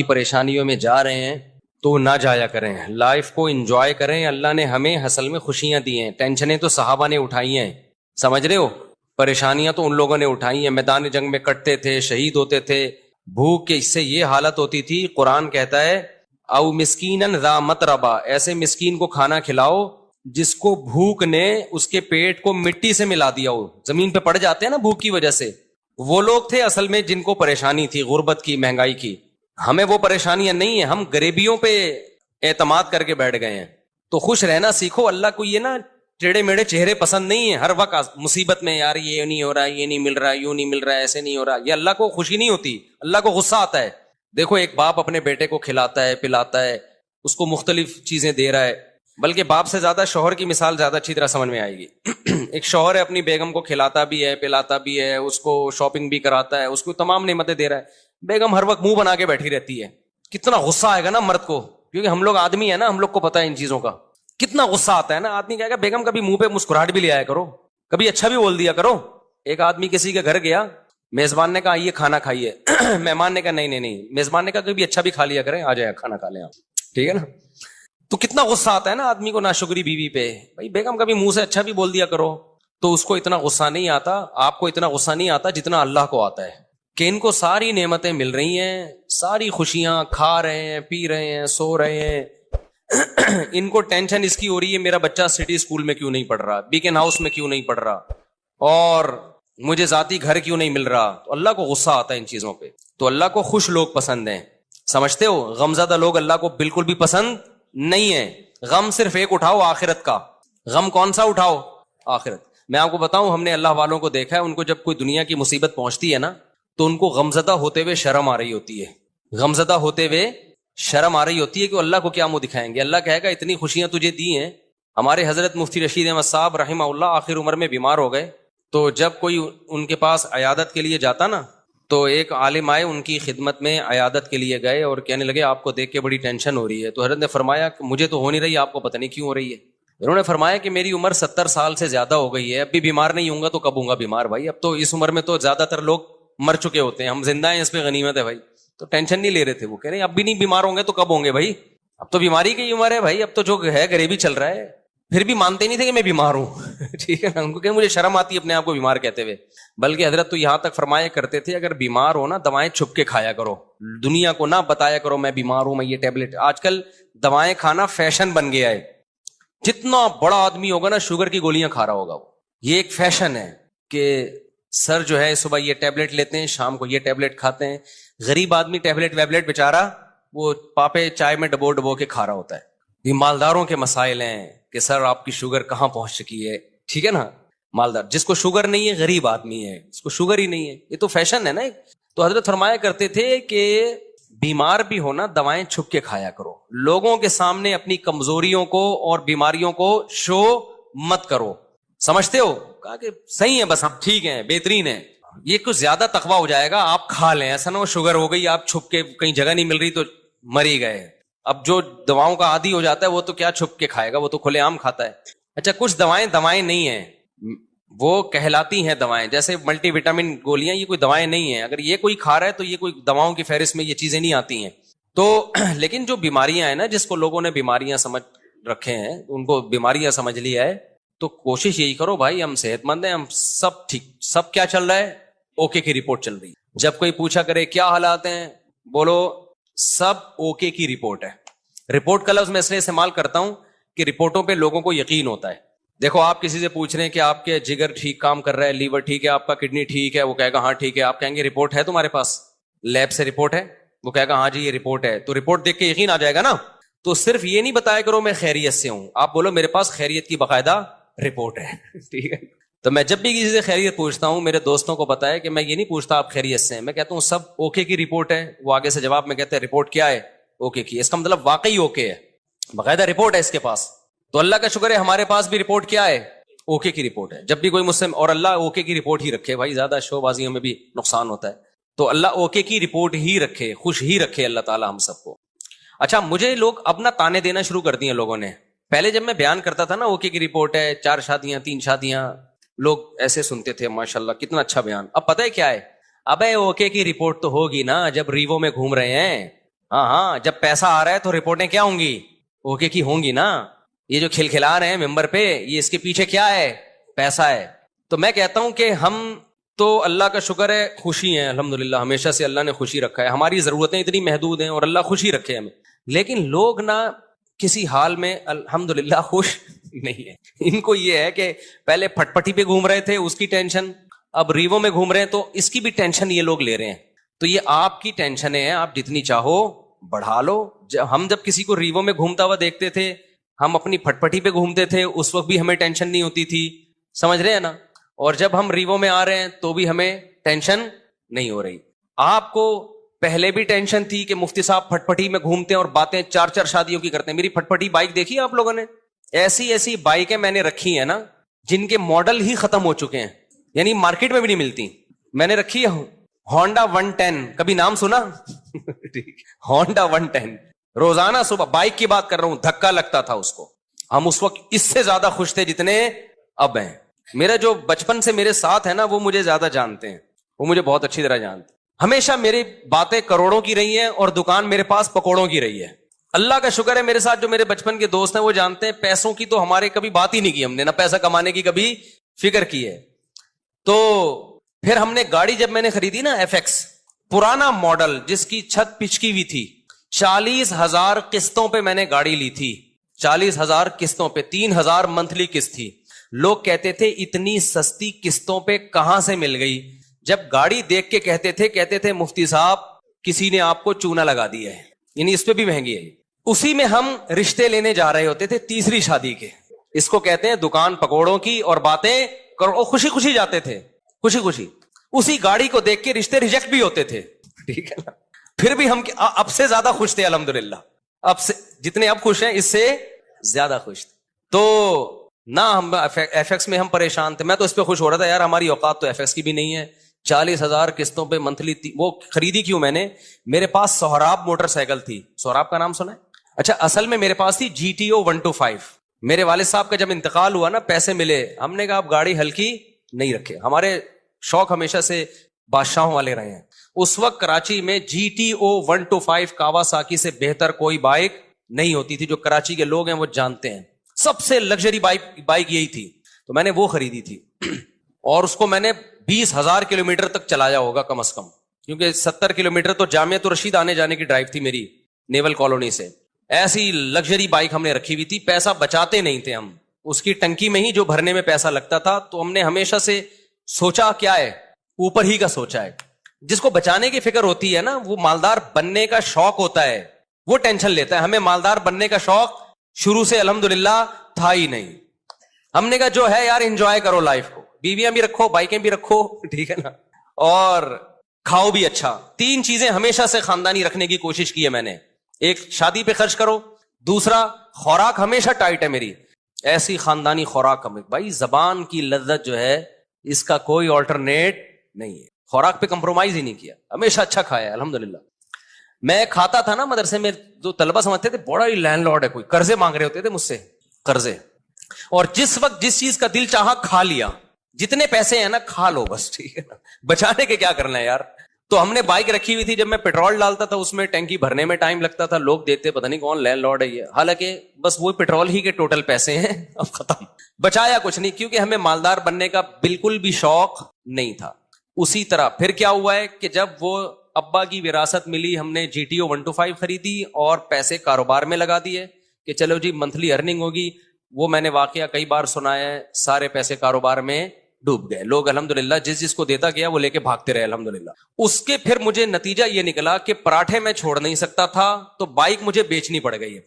پریشانیوں میں جا رہے ہیں تو نہ جایا کریں, لائف کو انجوائے کریں. اللہ نے ہمیں حصل میں خوشیاں دی ہیں, ٹینشنیں تو صحابہ نے اٹھائی ہیں, سمجھ رہے ہو, پریشانیاں تو ان لوگوں نے اٹھائی ہیں, میدان جنگ میں کٹتے تھے, شہید ہوتے تھے, بھوک کے اس سے یہ حالت ہوتی تھی. قرآن کہتا ہے او مسکینن ذا متربہ, ایسے مسکین کو کھانا کھلاؤ جس کو بھوک نے اس کے پیٹ کو مٹی سے ملا دیا ہو, زمین پہ پڑ جاتے ہیں نا بھوک کی وجہ سے. وہ لوگ تھے اصل میں جن کو پریشانی تھی, غربت کی, مہنگائی کی. ہمیں وہ پریشانیاں نہیں ہیں, ہم غریبیوں پہ اعتماد کر کے بیٹھ گئے ہیں. تو خوش رہنا سیکھو. اللہ کو یہ نا ٹیڑے میڑے چہرے پسند نہیں ہیں. ہر وقت مصیبت میں یار یہ نہیں ہو رہا, یہ نہیں مل رہا, یوں نہیں مل رہا, ایسے نہیں ہو رہا, یہ اللہ کو خوشی نہیں ہوتی, اللہ کو غصہ آتا ہے. دیکھو ایک باپ اپنے بیٹے کو کھلاتا ہے, پلاتا ہے, اس کو مختلف چیزیں دے رہا ہے, بلکہ باپ سے زیادہ شوہر کی مثال زیادہ اچھی طرح سمجھ میں آئے گی. ایک شوہر ہے, اپنی بیگم کو کھلاتا بھی ہے, پلاتا بھی ہے, اس کو شاپنگ بھی کراتا ہے, اس کو تمام نعمتیں دے رہا ہے. بیگم ہر وقت منہ بنا کے بیٹھی رہتی ہے. کتنا غصہ آئے گا نا مرد کو, کیونکہ ہم لوگ آدمی ہیں نا, ہم لوگ کو پتا ہے ان چیزوں کا. کتنا غصہ آتا ہے نا. آدمی کہے گا بیگم کبھی منہ پہ مسکراہٹ بھی لے آیا کرو, کبھی اچھا بھی بول دیا کرو. ایک آدمی کسی کے گھر گیا, میزبان نے کہا یہ کھانا کھائیے, مہمان نے کہا نہیں, میزبان نے کہا کبھی اچھا بھی کھا لیا کریں, آ جائے کھانا کھا لیں آپ, ٹھیک ہے نا. تو کتنا غصہ آتا ہے نا آدمی کو ناشکری بیوی پہ. بھائی بیگم کبھی منہ سے اچھا بھی بول دیا کرو, تو اس کو اتنا غصہ نہیں آتا. آپ کو اتنا غصہ نہیں آتا جتنا اللہ کو آتا ہے کہ ان کو ساری نعمتیں مل رہی ہیں, ساری خوشیاں, کھا رہے ہیں, پی رہے ہیں, سو رہے ہیں. ان کو ٹینشن اس کی ہو رہی ہے میرا بچہ سٹی اسکول میں کیوں نہیں پڑھ رہا, بیکن ہاؤس میں کیوں نہیں پڑھ رہا, اور مجھے ذاتی گھر کیوں نہیں مل رہا. تو اللہ کو غصہ آتا ہے ان چیزوں پہ. تو اللہ کو خوش لوگ پسند ہیں, سمجھتے ہو. غمزدہ لوگ اللہ کو بالکل بھی پسند نہیں ہے. غم صرف ایک اٹھاؤ, آخرت کا. غم کون سا اٹھاؤ؟ آخرت. میں آپ کو بتاؤں, ہم نے اللہ والوں کو دیکھا ہے, ان کو جب کوئی دنیا کی مصیبت پہنچتی ہے نا, تو ان کو غمزدہ ہوتے ہوئے شرم آ رہی ہوتی ہے. غمزدہ ہوتے ہوئے شرم آ رہی ہوتی ہے کہ اللہ کو کیا منہ دکھائیں گے. اللہ کہے گا اتنی خوشیاں تجھے دی ہیں. ہمارے حضرت مفتی رشید احمد صاحب رحمہ اللہ آخر عمر میں بیمار ہو گئے, تو جب کوئی ان کے پاس عیادت کے لیے جاتا نا, تو ایک عالم آئے ان کی خدمت میں, عیادت کے لیے گئے اور کہنے لگے آپ کو دیکھ کے بڑی ٹینشن ہو رہی ہے. تو حضرت نے فرمایا کہ مجھے تو ہو نہیں رہی, آپ کو پتہ نہیں کیوں ہو رہی ہے. انہوں نے فرمایا کہ میری عمر 70 سال سے زیادہ ہو گئی ہے, اب بھی بیمار نہیں ہوں گا تو کب ہوں گا بیمار بھائی. اب تو اس عمر میں تو زیادہ تر لوگ مر چکے ہوتے ہیں, ہم زندہ ہیں, اس پہ غنیمت ہے بھائی. تو ٹینشن نہیں لے رہے تھے. وہ کہہ رہے ہیں اب بھی نہیں بیمار ہوں گے تو کب ہوں گے بھائی, اب تو بیماری کی عمر ہے بھائی, اب تو جو ہے غریبی چل رہا ہے. پھر بھی مانتے نہیں تھے کہ میں بیمار ہوں. ٹھیک ہے نا, ان کو کہ مجھے شرم آتی ہے اپنے آپ کو بیمار کہتے ہوئے. بلکہ حضرت تو یہاں تک فرمایا کرتے تھے اگر بیمار ہو نا, دوائیں چھپ کے کھایا کرو, دنیا کو نہ بتایا کرو میں بیمار ہوں, میں یہ ٹیبلٹ. آج کل دوائیں کھانا فیشن بن گیا ہے. جتنا بڑا آدمی ہوگا نا شوگر کی گولیاں کھا رہا ہوگا. یہ ایک فیشن ہے کہ سر جو ہے صبح یہ ٹیبلٹ لیتے ہیں, شام کو یہ ٹیبلٹ کھاتے ہیں. غریب آدمی ٹیبلٹ ویبلٹ بیچارہ وہ پاپے چائے میں ڈبو ڈبو کے کھا رہا ہوتا ہے. یہ مالداروں کے مسائل ہیں کہ سر آپ کی شوگر کہاں پہنچ چکی ہے. ٹھیک ہے نا, مالدار جس کو شوگر نہیں ہے غریب آدمی ہے, اس کو شوگر ہی نہیں ہے. یہ تو فیشن ہے نا. تو حضرت فرمایا کرتے تھے کہ بیمار بھی ہونا دوائیں چھپ کے کھایا کرو, لوگوں کے سامنے اپنی کمزوریوں کو اور بیماریوں کو شو مت کرو. سمجھتے ہو؟ کہا کہ صحیح ہے, بس ہم ٹھیک ہیں, بہترین ہے. یہ کچھ زیادہ تقویٰ ہو جائے گا, آپ کھا لیں, ایسا نہ ہو شوگر ہو گئی آپ چھپ کے, کہیں جگہ نہیں مل رہی تو مر ہی گئے. اب جو دواؤں کا عادی ہو جاتا ہے وہ تو کیا چھپ کے کھائے گا, وہ تو کھلے عام کھاتا ہے. اچھا کچھ دوائیں نہیں ہیں, وہ کہلاتی ہیں دوائیں, جیسے ملٹی وٹامن گولیاں, یہ کوئی دوائیں نہیں ہیں. اگر یہ کوئی کھا رہا ہے تو یہ کوئی دواؤں کی فہرست میں یہ چیزیں نہیں آتی ہیں. تو لیکن جو بیماریاں ہیں نا, جس کو لوگوں نے بیماریاں سمجھ رکھے ہیں, ان کو بیماریاں سمجھ لیا ہے, تو کوشش یہی کرو بھائی ہم صحت مند ہیں, ہم سب ٹھیک, سب کیا چل رہا ہے, اوکے کی رپورٹ چل رہی ہے. جب کوئی پوچھا کرے کیا حالات ہیں, بولو سب اوکے کی رپورٹ ہے. رپورٹ کا لفظ میں اس لیے استعمال کرتا ہوں کہ رپورٹوں پہ لوگوں کو یقین ہوتا ہے. دیکھو آپ کسی سے پوچھ رہے ہیں کہ آپ کے جگر ٹھیک کام کر رہا ہے, لیور ٹھیک ہے, آپ کا کڈنی ٹھیک ہے, وہ کہے گا ہاں ٹھیک ہے. آپ کہیں گے رپورٹ ہے تمہارے پاس, لیب سے رپورٹ ہے, وہ کہے گا ہاں جی یہ رپورٹ ہے. تو رپورٹ دیکھ کے یقین آ جائے گا نا. تو صرف یہ نہیں بتایا کرو میں خیریت سے ہوں, آپ بولو میرے پاس خیریت کی باقاعدہ رپورٹ ہے. ٹھیک ہے. تو میں جب بھی کسی سے خیریت پوچھتا ہوں, میرے دوستوں کو پتا ہے کہ میں یہ نہیں پوچھتا آپ خیریت سے ہیں, میں کہتا ہوں سب اوکے کی رپورٹ ہے. وہ آگے سے جواب میں کہتے ہیں رپورٹ کیا ہے, اوکے کی. اس کا مطلب واقعی اوکے ہے, باقاعدہ رپورٹ ہے اس کے پاس. تو اللہ کا شکر ہے ہمارے پاس بھی رپورٹ کیا ہے, اوکے کی رپورٹ ہے. جب بھی کوئی مجھ سے, اور اللہ اوکے کی رپورٹ ہی رکھے بھائی, زیادہ شو بازیوں میں بھی نقصان ہوتا ہے. تو اللہ اوکے کی رپورٹ ہی رکھے, خوش ہی رکھے اللہ تعالی ہم سب کو. اچھا مجھے لوگ اب نہ تانے دینا شروع کر دیے لوگوں نے. پہلے جب میں بیان کرتا تھا نا اوکے کی رپورٹ ہے, 4 شادیاں 3 شادیاں, لوگ ایسے سنتے تھے ماشاءاللہ کتنا اچھا بیان. اب پتہ ہے کیا ہے, ابے اوکے کی رپورٹ تو ہوگی نا جب ریوو میں گھوم رہے ہیں, ہاں ہاں، جب پیسہ آ رہا ہے تو رپورٹیں کیا ہوں گی؟ اوکے کی ہوں گی نا. یہ جو کھلکھلا رہے ہیں ممبر پہ، یہ اس کے پیچھے کیا ہے؟ پیسہ ہے. تو میں کہتا ہوں کہ ہم تو اللہ کا شکر ہے خوشی ہیں الحمدللہ، ہمیشہ سے اللہ نے خوشی رکھا ہے. ہماری ضرورتیں اتنی محدود ہیں اور اللہ خوشی رکھے ہمیں. لیکن لوگ نا کسی حال میں الحمدللہ خوش نہیں ہے. ان کو یہ ہے کہ پہلے پھٹ پٹی پہ گھوم رہے تھے، اس کی ٹینشن، اب ریوو میں گھوم رہے ہیں تو اس کی بھی ٹینشن یہ لوگ لے رہے ہیں. تو یہ آپ کی ٹینشنیں ہیں، آپ جتنی چاہو بڑھا لو. ہم جب کسی کو ریوو میں گھومتا ہوا دیکھتے تھے، ہم اپنی پھٹ پٹی پہ گھومتے تھے، اس وقت بھی ہمیں ٹینشن نہیں ہوتی تھی. سمجھ رہے ہیں نا؟ اور جب ہم ریوو میں آ رہے ہیں تو بھی ہمیں ٹینشن نہیں ہو رہی. آپ کو پہلے بھی ٹینشن تھی کہ مفتی صاحب پھٹ پٹی میں گھومتے ہیں اور باتیں 4 شادیوں کی کرتے ہیں. میری پھٹ پٹی بائک دیکھی آپ لوگوں نے؟ ایسی ایسی بائکیں میں نے رکھی ہیں نا جن کے ماڈل ہی ختم ہو چکے ہیں، یعنی مارکیٹ میں بھی نہیں ملتی. میں نے رکھی ہے ہونڈا 110، کبھی نام سنا؟ ہونڈا 110. روزانہ صبح بائک کی بات کر رہا ہوں، دھکا لگتا تھا اس کو. ہم اس وقت اس سے زیادہ خوش تھے جتنے اب ہیں. میرا جو بچپن سے میرے ساتھ ہے نا وہ مجھے زیادہ جانتے ہیں، وہ مجھے بہت اچھی طرح جانتے ہیں. ہمیشہ میری باتیں کروڑوں کی رہی ہیں اور دکان میرے پاس پکوڑوں کی رہی ہے. اللہ کا شکر ہے میرے ساتھ جو میرے بچپن کے دوست ہیں وہ جانتے ہیں پیسوں کی تو ہمارے کبھی بات ہی نہیں کی، ہم نے نہ پیسہ کمانے کی کبھی فکر کی ہے. تو پھر ہم نے گاڑی جب میں نے خریدی نا ایف ایکس، پرانا ماڈل جس کی چھت پچکی ہوئی تھی، 40,000 قسطوں پہ میں نے گاڑی لی تھی. 40,000 قسطوں پہ، 3,000 منتھلی قسط تھی. لوگ کہتے تھے اتنی سستی قسطوں پہ کہاں سے مل گئی. جب گاڑی دیکھ کے کہتے تھے مفتی صاحب کسی نے آپ کو چونا لگا دیا ہے، یعنی اس پہ بھی مہنگی ہے. اسی میں ہم رشتے لینے جا رہے ہوتے تھے تیسری شادی کے. اس کو کہتے ہیں دکان پکوڑوں کی اور باتیں کرو. خوشی خوشی جاتے تھے، خوشی خوشی. اسی گاڑی کو دیکھ کے رشتے ریجیکٹ بھی ہوتے تھے، ٹھیک ہے نا. پھر بھی ہم اب سے زیادہ خوش تھے الحمدللہ. اب سے جتنے اب خوش ہیں اس سے زیادہ خوش تھے. تو نہ ہم ایف ایکس میں ہم پریشان تھے. میں تو اس پہ خوش ہو رہا تھا یار ہماری اوقات تو ایف ایکس کی بھی نہیں ہے. 40,000 قسطوں پہ منتھلی. وہ خریدی کیوں میں نے؟ میرے پاس سہراب موٹر سائیکل تھی. سہراب کا نام سنا ہے؟ اچھا، اصل میں میرے پاس تھی GTO 125. میرے والد صاحب کا جب انتقال ہوا نا، پیسے ملے، ہم نے کہا اب گاڑی ہلکی نہیں رکھے. ہمارے شوق ہمیشہ سے بادشاہوں والے رہے ہیں. اس وقت کراچی میں GTO 125 کاواساکی سے بہتر کوئی بائک نہیں ہوتی تھی. جو کراچی کے لوگ ہیں وہ جانتے ہیں، سب سے لگژری بائک یہی تھی. تو میں نے وہ خریدی تھی اور اس کو میں نے 20,000 کلومیٹر تک چلایا ہوگا کم از کم، کیونکہ 70 کلومیٹر تو جامعۃ الرشید آنے جانے کی ڈرائیو تھی میری نیول کالونی سے. ایسی لگژری بائک ہم نے رکھی ہوئی تھی. پیسہ بچاتے نہیں تھے ہم، اس کی ٹنکی میں ہی جو بھرنے میں پیسہ لگتا تھا. تو ہم نے ہمیشہ سے سوچا کیا ہے، اوپر ہی کا سوچا ہے. جس کو بچانے کی فکر ہوتی ہے نا، وہ مالدار بننے کا شوق ہوتا ہے، وہ ٹینشن لیتا ہے. ہمیں مالدار بننے کا شوق شروع سے الحمدللہ تھا ہی نہیں. ہم نے کہا جو ہے یار انجوائے کرو لائف کو، بیویاں بھی رکھو، بائکیں بھی رکھو، ٹھیک ہے نا، اور کھاؤ بھی اچھا. 3 چیزیں ہمیشہ سے خاندانی رکھنے کی کوشش کی ہے میں نے. ایک، شادی پہ خرچ کرو. دوسرا، خوراک ہمیشہ ٹائٹ ہے میری، ایسی خاندانی خوراک. بھائی زبان کی لذت جو ہے اس کا کوئی آلٹرنیٹ نہیں ہے. خوراک پہ کمپرومائز ہی نہیں کیا، ہمیشہ اچھا کھایا ہے الحمدللہ. میں کھاتا تھا نا مدرسے میں، جو طلبہ سمجھتے تھے بڑا ہی لینڈ لارڈ ہے، کوئی قرضے مانگ رہے ہوتے تھے مجھ سے، قرضے. اور جس وقت جس چیز کا دل چاہا کھا لیا. جتنے پیسے ہیں نا کھا لو بس، ٹھیک ہے نا، بچانے کے کیا کرنا ہے یار. تو ہم نے بائک رکھی ہوئی تھی. جب میں پیٹرول ڈالتا تھا اس میں ٹینکی بھرنے میں ٹائم لگتا تھا. لوگ دیتے پتہ نہیں کون لینڈ لارڈ ہے یہ، حالانکہ بس وہ پیٹرول ہی کے ٹوٹل پیسے ہیں. اب ختم، بچایا کچھ نہیں، کیونکہ ہمیں مالدار بننے کا بالکل بھی شوق نہیں تھا. اسی طرح پھر کیا ہوا ہے کہ جب وہ ابا کی وراثت ملی، ہم نے GTO 125 خریدی اور پیسے کاروبار میں لگا دیے کہ چلو جی منتھلی ارننگ ہوگی. وہ میں نے واقعہ کئی بار سنایا ہے. سارے پیسے کاروبار میں ڈوب گئے. لوگ الحمدللہ جس کو دیتا گیا وہ لے کے بھاگتے رہے الحمدللہ. اس کے پھر مجھے نتیجہ یہ نکلا کہ پراٹھے میں چھوڑ نہیں سکتا تھا تو بائک مجھے بیچنی پڑ گئی.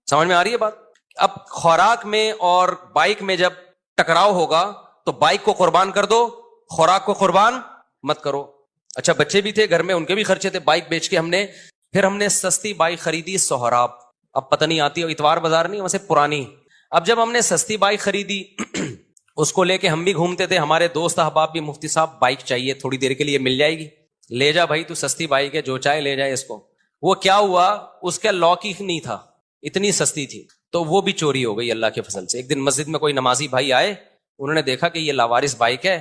سمجھ میں آ رہی ہے بات؟ اب خوراک میں اور بائک میں جب ٹکراؤ ہوگا تو بائک کو قربان کر دو، خوراک کو قربان مت کرو. اچھا، بچے بھی تھے گھر میں، ان کے بھی خرچے تھے. بائک بیچ کے ہم نے سستی بائک خریدی سہراب. اب پتہ نہیں آتی، اتوار بازار نہیں، ویسے پرانی. اب جب ہم نے سستی بائک خریدی اس کو لے کے ہم بھی گھومتے تھے. ہمارے دوست احباب بھی، مفتی صاحب بائک چاہیے تھوڑی دیر کے لیے، مل جائے گی، لے جا بھائی تو سستی بائک ہے، جو چاہے لے جائے اس کو. وہ کیا ہوا، اس کا لاک ہی نہیں تھا، اتنی سستی تھی. تو وہ بھی چوری ہو گئی اللہ کے فضل سے. ایک دن مسجد میں کوئی نمازی بھائی آئے، انہوں نے دیکھا کہ یہ لاوارث بائک ہے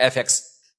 FX।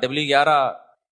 W11।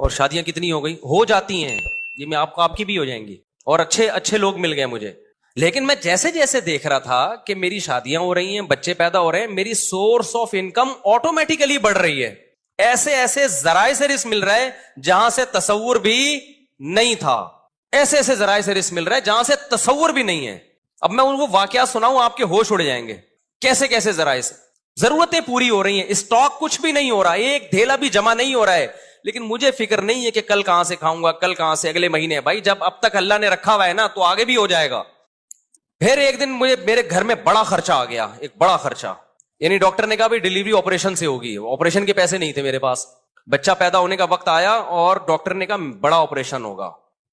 اور شادیاں کتنی ہو گئی، ہو جاتی ہیں یہ، میں آپ کی بھی ہو جائیں گی، اور اچھے اچھے لوگ مل گئے مجھے. لیکن میں جیسے جیسے دیکھ رہا تھا کہ میری شادیاں ہو رہی ہیں، بچے پیدا ہو رہے ہیں، میری سورس آف انکم آٹومیٹیکلی بڑھ رہی ہے. ایسے ایسے ذرائع سے رزق مل رہا ہے جہاں سے تصور بھی نہیں تھا. ایسے ایسے ذرائع سے رزق مل رہا ہے جہاں سے تصور بھی نہیں ہے. اب میں ان کو واقعات سناؤں آپ کے ہوش اڑ جائیں گے. کیسے کیسے ذرائع سے ضرورتیں پوری ہو رہی ہیں، اسٹاک کچھ بھی نہیں ہو رہا، ایک ڈھیلا بھی جمع نہیں ہو رہا ہے، لیکن مجھے فکر نہیں ہے کہ کل کہاں سے کھاؤں گا، کل کہاں سے، اگلے مہینے. بھائی جب اب تک اللہ نے رکھا ہوا ہے نا تو آگے بھی ہو جائے گا. پھر ایک دن مجھے میرے گھر میں بڑا خرچہ آ گیا، ایک بڑا خرچہ. یعنی ڈاکٹر نے کہا بھی ڈلیوری آپریشن سے ہوگی. آپریشن کے پیسے نہیں تھے میرے پاس. بچہ پیدا ہونے کا وقت آیا اور ڈاکٹر نے کہا بڑا آپریشن ہوگا،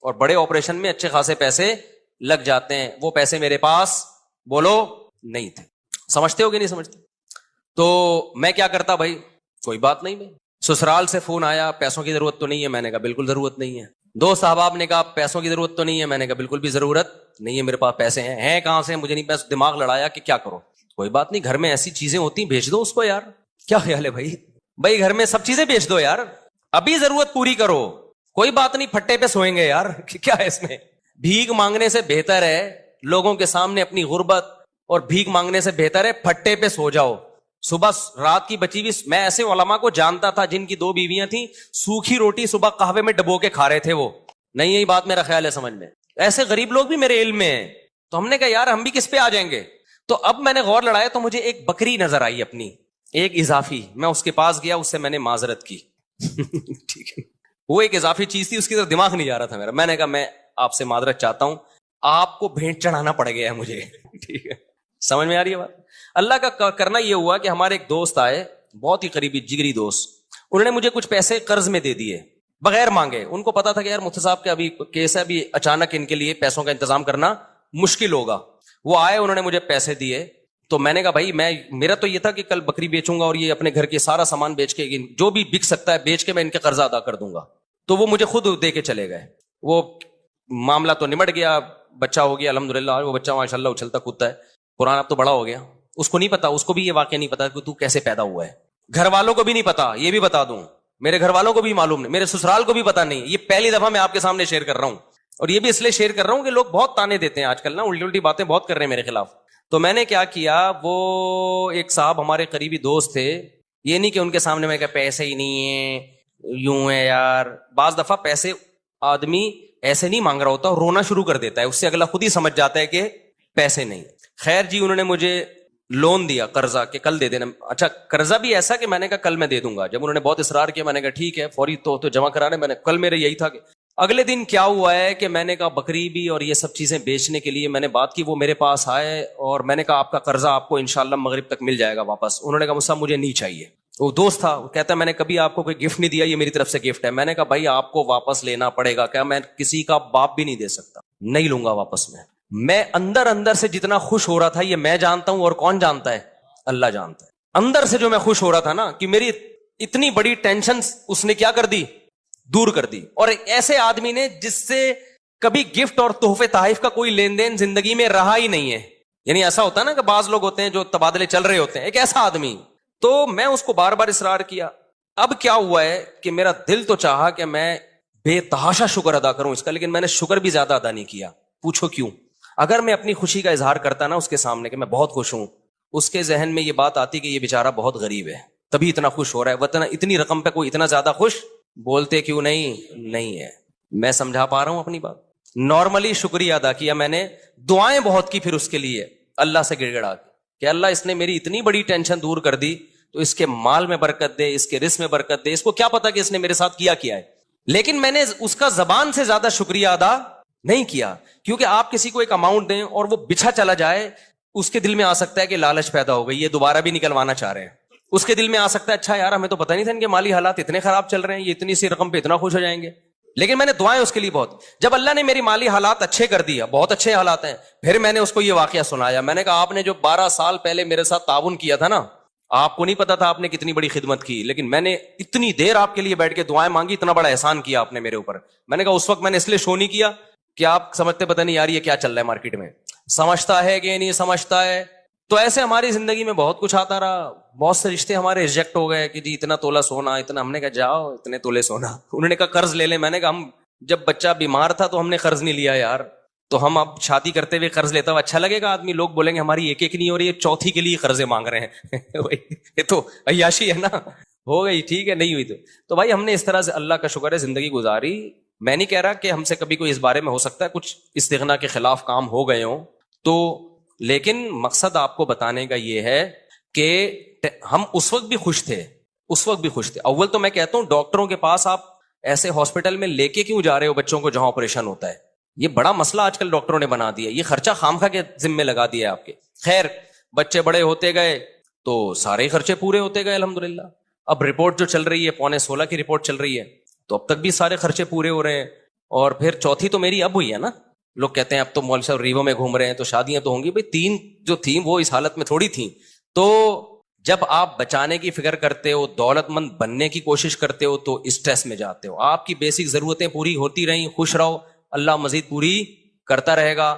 اور بڑے آپریشن میں اچھے خاصے پیسے لگ جاتے ہیں. وہ پیسے میرے پاس بولو نہیں تھے. سمجھتے ہو کہ نہیں سمجھتے؟ تو میں کیا کرتا بھائی، کوئی بات نہیں. میں سسرال سے فون آیا، پیسوں کی ضرورت تو نہیں ہے. میں نے کہا بالکل ضرورت نہیں ہے. دوست احباب نے کہا پیسوں کی ضرورت تو نہیں ہے. میں نے کہا بالکل بھی ضرورت نہیں ہے، میرے پاس پیسے ہیں کہاں سے، مجھے نہیں. پیسے دماغ لڑایا کہ کیا کرو. کوئی بات نہیں، گھر میں ایسی چیزیں ہوتی ہیں بھیج دو اس کو یار. کیا خیال ہے بھائی گھر میں سب چیزیں بیچ دو یار، ابھی ضرورت پوری کرو. کوئی بات نہیں، پھٹے پہ سوئیں گے یار، کیا ہے اس میں. بھیک مانگنے سے بہتر ہے لوگوں کے سامنے اپنی غربت اور بھیک مانگنے سے بہتر ہے پھٹے پہ سو جاؤ. صبح رات کی بچی بھی، میں ایسے علماء کو جانتا تھا جن کی 2 بیویاں تھیں، سوکھی روٹی صبح قہوے میں ڈبو کے کھا رہے تھے وہ. نہیں یہی بات میرا خیال ہے سمجھ میں. ایسے غریب لوگ بھی میرے علم میں ہیں. تو ہم نے کہا یار ہم بھی کس پہ آ جائیں گے. تو اب میں نے غور لڑایا تو مجھے ایک بکری نظر آئی اپنی، ایک اضافی. میں اس کے پاس گیا، اس سے میں نے معذرت کی. ٹھیک ہے، وہ ایک اضافی چیز تھی، اس کی طرف دماغ نہیں جا رہا تھا میرا. میں نے کہا میں آپ سے معذرت چاہتا ہوں، آپ کو بھیٹ چڑھانا پڑ گیا ہے مجھے. ٹھیک ہے، سمجھ میں آ رہی ہے بات. اللہ کا کرنا یہ ہوا کہ ہمارے ایک دوست آئے، بہت ہی قریبی جگری دوست. انہوں نے مجھے کچھ پیسے قرض میں دے دیے بغیر مانگے. ان کو پتا تھا کہ یار مفتی صاحب کا ابھی کیس ہے، ابھی اچانک ان کے لیے پیسوں کا انتظام کرنا مشکل ہوگا. وہ آئے، انہوں نے مجھے پیسے دیے. تو میں نے کہا بھائی میرا تو یہ تھا کہ کل بکری بیچوں گا اور یہ اپنے گھر کے سارا سامان بیچ کے، جو بھی بک سکتا ہے بیچ کے میں ان کے قرضہ ادا کر دوں گا. تو وہ مجھے خود دے کے چلے گئے. وہ معاملہ تو نمٹ گیا، بچہ ہو گیا الحمدللہ. وہ بچہ ماشاءاللہ اچھلتا کودتا ہے. قرآن اب تو بڑا ہو گیا. اس کو نہیں پتا، اس کو بھی یہ واقعہ نہیں پتا کہ تو کیسے پیدا ہوا ہے. گھر والوں کو بھی نہیں پتا، یہ بھی بتا دوں. میرے گھر والوں کو بھی معلوم نہیں، میرے سسرال کو بھی پتا نہیں. یہ پہلی دفعہ میں آپ کے سامنے شیئر کر رہا ہوں. اور یہ بھی اس لیے شیئر کر رہا ہوں کہ لوگ بہت تانے دیتے ہیں آج کل نا، الٹی الٹی باتیں بہت کر رہے ہیں میرے خلاف. تو میں نے کیا کیا، وہ ایک صاحب ہمارے قریبی دوست تھے. یہ نہیں کہ ان کے سامنے میں کہ پیسے ہی نہیں ہیں، یوں ہے یار. بعض دفعہ پیسے آدمی ایسے نہیں مانگ رہا ہوتا، رونا شروع کر دیتا ہے، اس سے اگلا خود ہی سمجھ جاتا ہے کہ پیسے نہیں. خیر جی، انہوں نے مجھے لون دیا، قرضہ، کہ کل دے دینا. اچھا قرضہ بھی ایسا کہ میں نے کہا کل میں دے دوں گا. جب انہوں نے بہت اصرار کیا میں نے کہا ٹھیک ہے، فوری تو جمع کرانے. میں نے کل میرے یہی تھا کہ اگلے دن کیا ہوا ہے کہ میں نے کہا بکری بھی اور یہ سب چیزیں بیچنے کے لیے میں نے بات کی. وہ میرے پاس آئے اور میں نے کہا آپ کا قرضہ آپ کو انشاءاللہ مغرب تک مل جائے گا واپس. انہوں نے کہا مصعب مجھے نہیں چاہیے. وہ دوست تھا، وہ کہتا ہے میں نے کبھی آپ کو کوئی گفٹ نہیں دیا، یہ میری طرف سے گفٹ ہے. میں نے کہا بھائی آپ کو واپس لینا پڑے گا. کیا میں کسی کا باپ بھی نہیں دے سکتا، نہیں لوں گا واپس. میں اندر سے جتنا خوش ہو رہا تھا یہ میں جانتا ہوں، اور کون جانتا ہے؟ اللہ جانتا ہے. اندر سے جو میں خوش ہو رہا تھا نا کہ میری اتنی بڑی ٹینشن اس نے کیا کر دی، دور کر دی. اور ایک ایسے آدمی نے جس سے کبھی گفٹ اور تحفے تحائف کا کوئی لین دین زندگی میں رہا ہی نہیں ہے. یعنی ایسا ہوتا ہے نا کہ بعض لوگ ہوتے ہیں جو تبادلے چل رہے ہوتے ہیں، ایک ایسا آدمی. تو میں اس کو بار بار اصرار کیا. اب کیا ہوا ہے کہ میرا دل تو چاہا کہ میں بے تحاشا شکر ادا کروں اس کا، لیکن میں نے شکر بھی زیادہ ادا نہیں کیا. پوچھو کیوں؟ اگر میں اپنی خوشی کا اظہار کرتا نا اس کے سامنے کہ میں بہت خوش ہوں، اس کے ذہن میں یہ بات آتی کہ یہ بیچارہ بہت غریب ہے تبھی اتنا خوش ہو رہا ہے، وطن اتنی رقم پہ کوئی اتنا زیادہ خوش بولتے کیوں نہیں ہے. میں سمجھا پا رہا ہوں اپنی بات. نارملی شکریہ ادا کیا میں نے، دعائیں بہت کی پھر اس کے لیے اللہ سے گڑ گڑا کہ اللہ اس نے میری اتنی بڑی ٹینشن دور کر دی تو اس کے مال میں برکت دے، اس کے رزق میں برکت دے. اس کو کیا پتا کہ اس نے میرے ساتھ کیا ہے. لیکن میں نے اس کا زبان سے زیادہ شکریہ ادا نہیں کیا، کیونکہ آپ کسی کو ایک اماؤنٹ دیں اور وہ بچھا چلا جائے، اس کے دل میں آ سکتا ہے کہ لالچ پیدا ہو گئی، یہ دوبارہ بھی نکلوانا چاہ رہے ہیں. اس کے دل میں آ سکتا ہے اچھا یار ہمیں تو پتہ نہیں تھا ان کے مالی حالات اتنے خراب چل رہے ہیں، یہ اتنی سی رقم پہ اتنا خوش ہو جائیں گے. لیکن میں نے دعائیں اس کے لیے بہت. جب اللہ نے میری مالی حالات اچھے کر دیا، بہت اچھے حالات ہیں، پھر میں نے اس کو یہ واقعہ سنایا. میں نے کہا آپ نے جو 12 سال پہلے میرے ساتھ تعاون کیا تھا نا، آپ کو نہیں پتا تھا آپ نے کتنی بڑی خدمت کی، لیکن میں نے اتنی دیر آپ کے لیے بیٹھ کے دعائیں مانگی، اتنا بڑا احسان کیا آپ نے میرے اوپر. میں نے کہا اس وقت میں نے اس لیے شو نہیں کیا کہ آپ سمجھتے پتہ نہیں یار یہ کیا چل رہا ہے مارکیٹ میں، سمجھتا ہے کہ نہیں سمجھتا ہے. تو ایسے ہماری زندگی میں بہت کچھ آتا رہا، بہت سے رشتے ہمارے ریجیکٹ ہو گئے کہ جی اتنا تولہ سونا اتنا. ہم نے کہا جاؤ اتنے تولے سونا. انہوں نے کہا قرض لے لیں. میں نے کہا ہم جب بچہ بیمار تھا تو ہم نے قرض نہیں لیا یار, تو ہم اب شادی کرتے ہوئے قرض لیتا ہوا اچھا لگے گا؟ آدمی لوگ بولیں گے ہماری ایک ایک نہیں ہو رہی ہے, چوتھی کے لیے قرضے مانگ رہے ہیں. یہ تو عیاشی ہے نا. ہو گئی ٹھیک ہے, نہیں ہوئی تو بھائی ہم نے اس طرح سے اللہ کا شکر ہے زندگی گزاری. میں نہیں کہہ رہا کہ ہم سے کبھی کوئی اس بارے میں ہو سکتا ہے کچھ استغنا کے خلاف کام ہو گئے ہوں تو, لیکن مقصد آپ کو بتانے کا یہ ہے کہ ہم اس وقت بھی خوش تھے, اس وقت بھی خوش تھے. اول تو میں کہتا ہوں ڈاکٹروں کے پاس آپ ایسے ہاسپٹل میں لے کے کیوں جا رہے ہو بچوں کو جہاں آپریشن ہوتا ہے؟ یہ بڑا مسئلہ آج کل ڈاکٹروں نے بنا دیا, یہ خرچہ خامخواہ کے ذمے لگا دیا آپ کے. خیر بچے بڑے ہوتے گئے تو سارے خرچے پورے ہوتے گئے الحمدللہ. اب رپورٹ جو چل رہی ہے 15.16 کی رپورٹ چل رہی ہے تو اب تک بھی سارے خرچے پورے ہو رہے ہیں. اور پھر چوتھی تو میری اب ہوئی ہے نا. لوگ کہتے ہیں اب تو مول صاحب ریوو میں گھوم رہے ہیں تو شادیاں تو ہوں گی. بھائی 3 جو تھیں وہ اس حالت میں تھوڑی تھیں. تو جب آپ بچانے کی فکر کرتے ہو, دولت مند بننے کی کوشش کرتے ہو تو اسٹریس میں جاتے ہو. آپ کی بیسک ضرورتیں پوری ہوتی رہیں, خوش رہو, اللہ مزید پوری کرتا رہے گا.